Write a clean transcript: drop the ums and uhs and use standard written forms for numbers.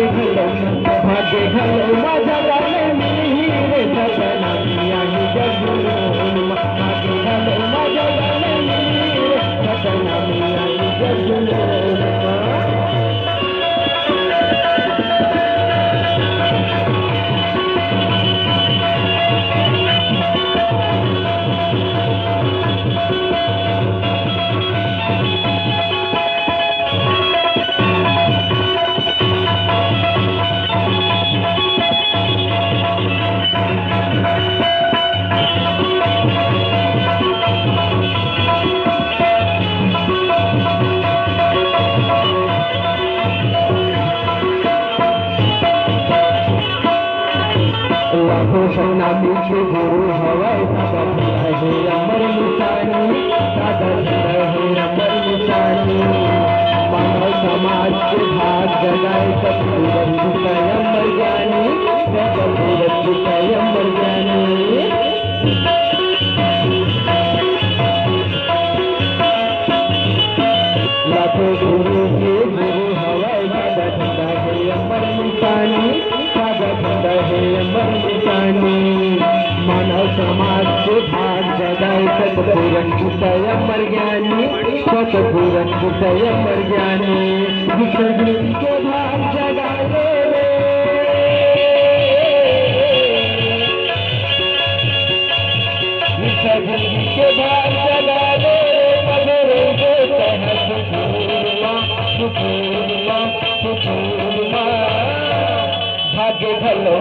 भाग्य घालो माझ्या गाण्याने रे सपना मी आणि जगून भाग्य घालो माझ्या गाण्याने रे सपना मी आणि जगून नामी के गुरु हवाई दादा है अमर निशानी दादा है अमर निशानी मानव समाज के भाग जगाए सतपुरन अमर ज्ञानी सतपुरन अमर ज्ञानी लाखों गुरु के गुरु हवाई दादा है अमर निशानी दादा है अमर निशानी मानव समाज के भाग जगाए सतपुरन अमर ज्ञानी सतपुरन अमर ज्ञानी विसर्जन के भाग जगाए विसर्जन के भाग जगाए भाग्य घलो